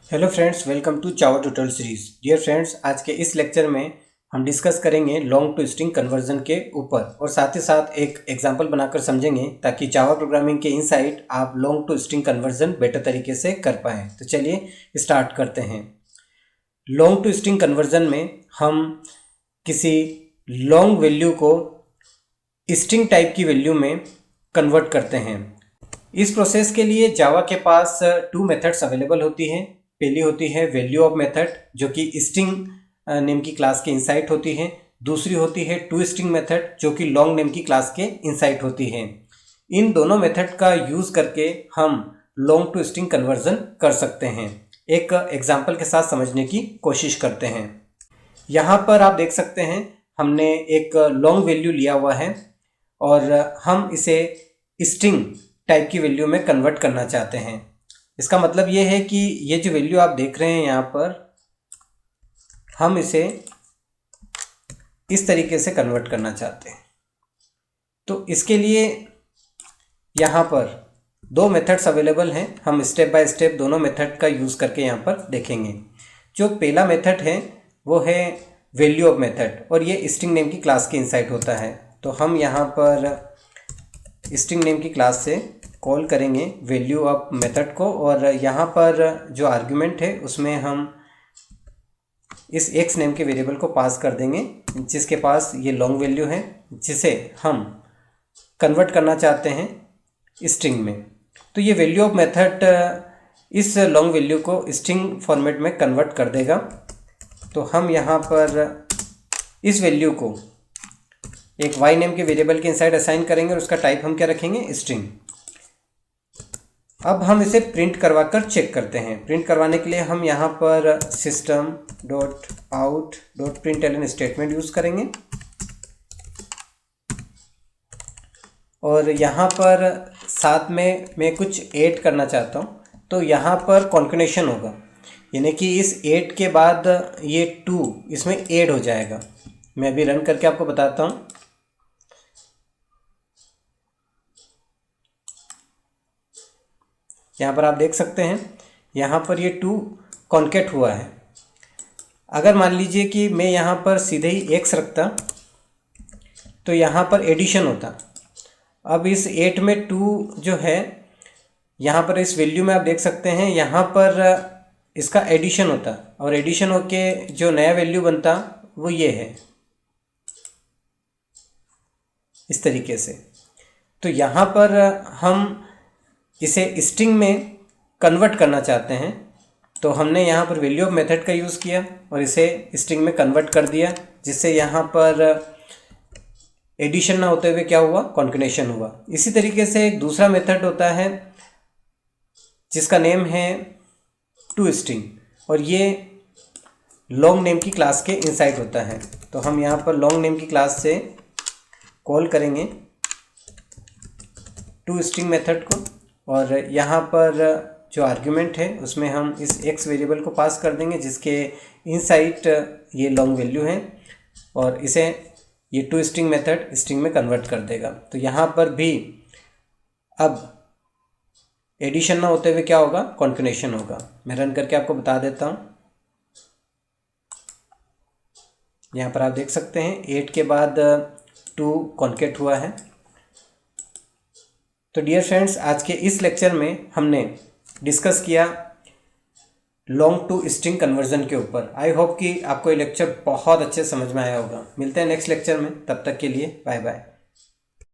Hello friends, welcome to Java tutorial series. Dear friends, आज के इस लेक्चर में हम डिस्कस करेंगे लॉन्ग टू स्ट्रिंग कन्वर्जन के ऊपर और साथ ही साथ एक एग्जांपल बनाकर समझेंगे ताकि जावा प्रोग्रामिंग के इनसाइट आप long to string conversion better तरीके से कर पाएँ। तो चलिए स्टार्ट करते हैं। लॉन्ग टू स्ट्रिंग कन्वर्जन में हम किसी लॉन्ग वैल्यू को स्ट्रिंग टाइप की वैल्यू में कन्वर्ट करते हैं। इस प्रोसेस के लिए जावा के पास टू मेथड्स अवेलेबल होती हैं। पहली होती है वैल्यू ऑफ मेथड, जो कि स्ट्रिंग नेम की क्लास के इनसाइट होती है। दूसरी होती है टू स्ट्रिंग मेथड, जो कि लॉन्ग नेम की क्लास के इनसाइट होती है। इन दोनों मेथड का यूज़ करके हम लॉन्ग टू स्ट्रिंग कन्वर्जन कर सकते हैं। एक एग्जांपल के साथ समझने की कोशिश करते हैं। यहाँ पर आप देख सकते हैं हमने एक लॉन्ग वैल्यू लिया हुआ है और हम इसे स्ट्रिंग टाइप की वैल्यू में कन्वर्ट करना चाहते हैं। इसका मतलब ये है कि ये जो वैल्यू आप देख रहे हैं यहाँ पर, हम इसे इस तरीके से कन्वर्ट करना चाहते हैं। तो इसके लिए यहाँ पर दो मेथड्स अवेलेबल हैं। हम स्टेप बाय स्टेप दोनों मेथड का यूज़ करके यहाँ पर देखेंगे। जो पहला मेथड है वो है वैल्यू ऑफ मेथड और ये स्ट्रिंग नेम की क्लास के इनसाइड होता है। तो हम यहाँ पर स्ट्रिंग नेम की क्लास से कॉल करेंगे वैल्यू ऑफ मेथड को और यहाँ पर जो आर्गुमेंट है उसमें हम इस x नेम के वेरिएबल को पास कर देंगे, जिसके पास ये लॉन्ग वैल्यू है जिसे हम कन्वर्ट करना चाहते हैं स्ट्रिंग में। तो ये वैल्यू ऑफ मेथड इस लॉन्ग वैल्यू को स्ट्रिंग फॉर्मेट में कन्वर्ट कर देगा। तो हम यहाँ पर इस वैल्यू को एक y नेम के वेरिएबल के इनसाइड असाइन करेंगे और उसका टाइप हम क्या रखेंगे, स्ट्रिंग। अब हम इसे प्रिंट करवा कर चेक करते हैं। प्रिंट करवाने के लिए हम यहाँ पर system dot out dot println statement use करेंगे और यहाँ पर साथ में मैं कुछ ऐड करना चाहता हूँ। तो यहाँ पर कॉन्केटेनेशन होगा, यानी कि इस 8 के बाद ये 2 इसमें ऐड हो जाएगा। मैं अभी रन करके आपको बताता हूँ। यहाँ पर आप देख सकते हैं यहाँ पर ये 2 कॉन्केट हुआ है। अगर मान लीजिए कि मैं यहाँ पर सीधे ही x रखता तो यहाँ पर एडिशन होता। अब इस 8 में 2 जो है यहाँ पर इस वैल्यू में आप देख सकते हैं यहाँ पर इसका एडिशन होता और एडिशन होके जो नया वैल्यू बनता वो ये है, इस तरीके से। तो यहाँ पर हम इसे स्ट्रिंग में कन्वर्ट करना चाहते हैं, तो हमने यहाँ पर वैल्यू ऑफ मेथड का यूज़ किया और इसे स्ट्रिंग में कन्वर्ट कर दिया, जिससे यहाँ पर एडिशन ना होते हुए क्या हुआ, कॉन्केटेनेशन हुआ। इसी तरीके से एक दूसरा मेथड होता है जिसका नेम है टू स्ट्रिंग और ये लॉन्ग नेम की क्लास के इनसाइड होता है। तो हम यहाँ पर लॉन्ग नेम की क्लास से कॉल करेंगे टू स्ट्रिंग मेथड को और यहाँ पर जो आर्गुमेंट है उसमें हम इस x वेरिएबल को पास कर देंगे, जिसके इनसाइड ये लॉन्ग वैल्यू है और इसे ये टू स्ट्रिंग मेथड स्ट्रिंग में कन्वर्ट कर देगा। तो यहाँ पर भी अब एडिशन ना होते हुए क्या होगा, कॉन्केटेनेशन होगा। मैं रन करके आपको बता देता हूँ। यहाँ पर आप देख सकते हैं 8 के बाद 2 कॉन्केट हुआ है। तो डियर फ्रेंड्स, आज के इस लेक्चर में हमने डिस्कस किया लॉन्ग टू स्ट्रिंग कन्वर्जन के ऊपर। आई होप कि आपको ये लेक्चर बहुत अच्छे समझ में आया होगा। मिलते हैं नेक्स्ट लेक्चर में, तब तक के लिए बाय बाय।